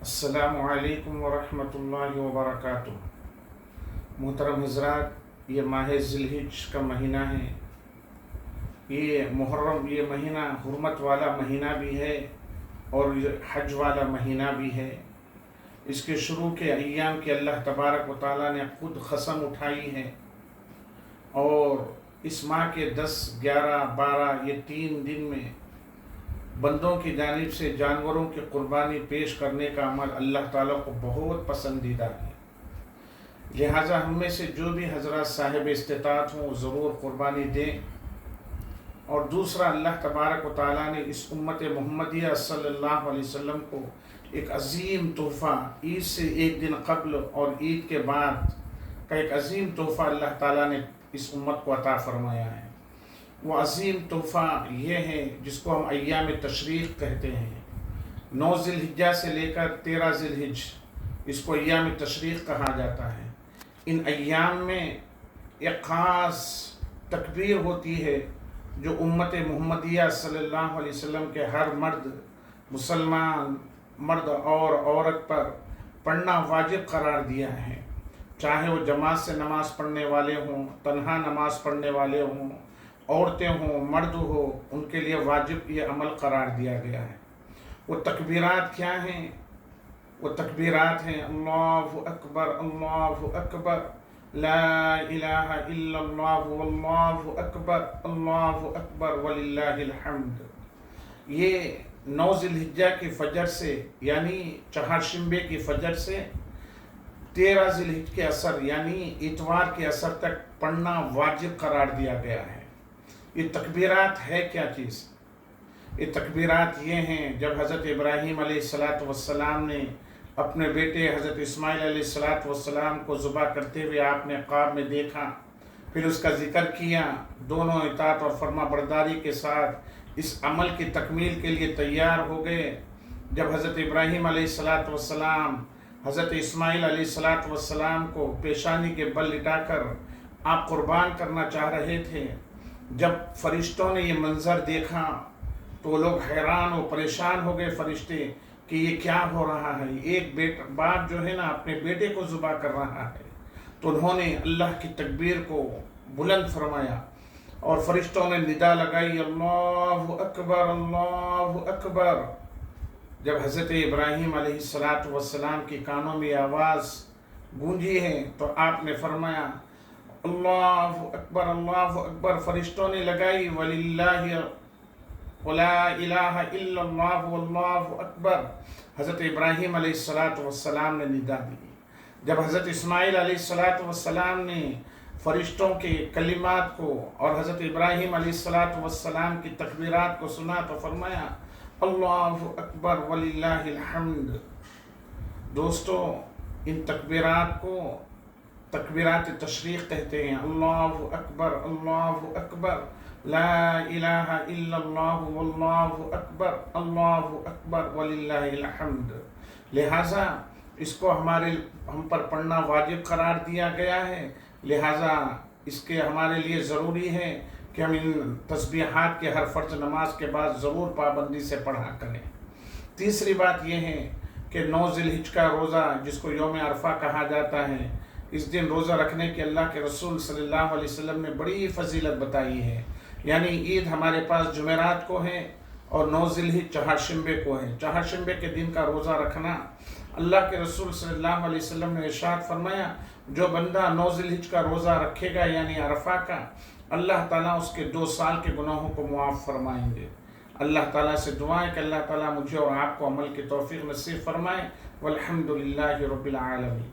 السلام علیکم ورحمۃ اللہ وبرکاتہ۔ محترم حضرات، یہ ماہ ذی الحج کا مہینہ ہے۔ یہ محرم، یہ مہینہ حرمت والا مہینہ بھی ہے اور حج والا مہینہ بھی ہے۔ اس کے شروع کے ایام کے اللہ تبارک و تعالیٰ نے خود قسم اٹھائی ہے، اور اس ماہ کے 10، 11، 12 یہ 3 دن میں بندوں کی جانب سے جانوروں کی قربانی پیش کرنے کا عمل اللہ تعالیٰ کو بہت پسندیدہ ہے۔ لہٰذا ہم میں سے جو بھی حضرات صاحب استطاعت ہوں ضرور قربانی دیں۔ اور دوسرا، اللہ تبارک و تعالیٰ نے اس امت محمدیہ صلی اللہ علیہ وسلم کو ایک عظیم تحفہ، عید سے ایک دن قبل اور عید کے بعد کا ایک عظیم تحفہ اللہ تعالیٰ نے اس امت کو عطا فرمایا ہے۔ وہ عظیم تحفہ یہ ہے جس کو ہم ایام تشریق کہتے ہیں۔ 9 ذی الحجہ سے لے کر 13 ذی الحج، اس کو ایام تشریق کہا جاتا ہے۔ ان ایام میں ایک خاص تکبیر ہوتی ہے جو امت محمدیہ صلی اللہ علیہ وسلم کے ہر مرد، مسلمان مرد اور عورت پر پڑھنا واجب قرار دیا ہے، چاہے وہ جماعت سے نماز پڑھنے والے ہوں، تنہا نماز پڑھنے والے ہوں، عورتیں ہوں، مرد ہو، ان کے لیے واجب یہ عمل قرار دیا گیا ہے۔ وہ تکبیرات کیا ہیں؟ وہ تکبیرات ہیں: اللہ اکبر، اللہ اکبر، لا الہ الا اللہ، واللہ اکبر، اللہ اکبر وللہ الحمد۔ یہ 9 ذی الحجہ کی فجر سے، یعنی چہارشنبے کی فجر سے 13 ذی الحج کے عصر یعنی اتوار کے عصر تک پڑھنا واجب قرار دیا گیا ہے۔ یہ تکبیرات ہے کیا چیز؟ یہ تکبیرات یہ ہیں جب حضرت ابراہیم علیہ السلام نے اپنے بیٹے حضرت اسماعیل علیہ السلام کو ذبح کرتے ہوئے آپ نے خواب میں دیکھا، پھر اس کا ذکر کیا، دونوں اطاعت اور فرما برداری کے ساتھ اس عمل کی تکمیل کے لیے تیار ہو گئے۔ جب حضرت ابراہیم علیہ السلام حضرت اسماعیل علیہ السلام کو پیشانی کے بل لٹا کر آپ قربان کرنا چاہ رہے تھے، جب فرشتوں نے یہ منظر دیکھا تو لوگ حیران و پریشان ہو گئے، فرشتے، کہ یہ کیا ہو رہا ہے؟ ایک باپ جو ہے نا اپنے بیٹے کو ذبح کر رہا ہے۔ تو انہوں نے اللہ کی تکبیر کو بلند فرمایا اور فرشتوں نے ندا لگائی: اللہ اکبر، اللہ اکبر۔ جب حضرت ابراہیم علیہ السلام کی کانوں میں آواز گونجی ہے تو آپ نے فرمایا: اللہ اکبر، اللہ اکبر۔ فرشتوں نے لگائی: وللہ ولا الہ الا اللہ، واللہ اکبر۔ حضرت ابراہیم علیہ السلام نے ندا دی۔ جب حضرت اسماعیل علیہ السلام نے فرشتوں کے کلمات کو اور حضرت ابراہیم علیہ السلام کی تکبیرات کو سنا تو فرمایا: اللہ اکبر وللہ الحمد۔ دوستو، ان تکبیرات کو تکبیرات تشریق کہتے ہیں۔ اللہ اکبر، اللہ اکبر، لا الہ الا اللہ، واللہ اکبر، اللہ اکبر وللہ الحمد۔ لہٰذا اس کو ہم پر پڑھنا واجب قرار دیا گیا ہے، لہٰذا اس کے ہمارے لیے ضروری ہے کہ ہم ان تسبیحات کے ہر فرض نماز کے بعد ضرور پابندی سے پڑھا کریں۔ تیسری بات یہ ہے کہ 9 ذی الحج کا روزہ، جس کو یوم عرفہ کہا جاتا ہے، اس دن روزہ رکھنے کی اللہ کے رسول صلی اللہ علیہ وسلم نے بڑی فضیلت بتائی ہے۔ یعنی عید ہمارے پاس جمعرات کو ہے اور 9 ذی الحج چہارشنبے کو ہے۔ چہارشنبے کے دن کا روزہ رکھنا، اللہ کے رسول صلی اللہ علیہ وسلم نے ارشاد فرمایا: جو بندہ 9 ذی الحج کا روزہ رکھے گا یعنی عرفہ کا، اللہ تعالیٰ اس کے 2 سال کے گناہوں کو معاف فرمائیں گے۔ اللہ تعالیٰ سے دعا ہے کہ اللہ تعالیٰ مجھے اور آپ کو عمل کی توفیق نصیب فرمائے۔ والحمد للہ رب العالمین۔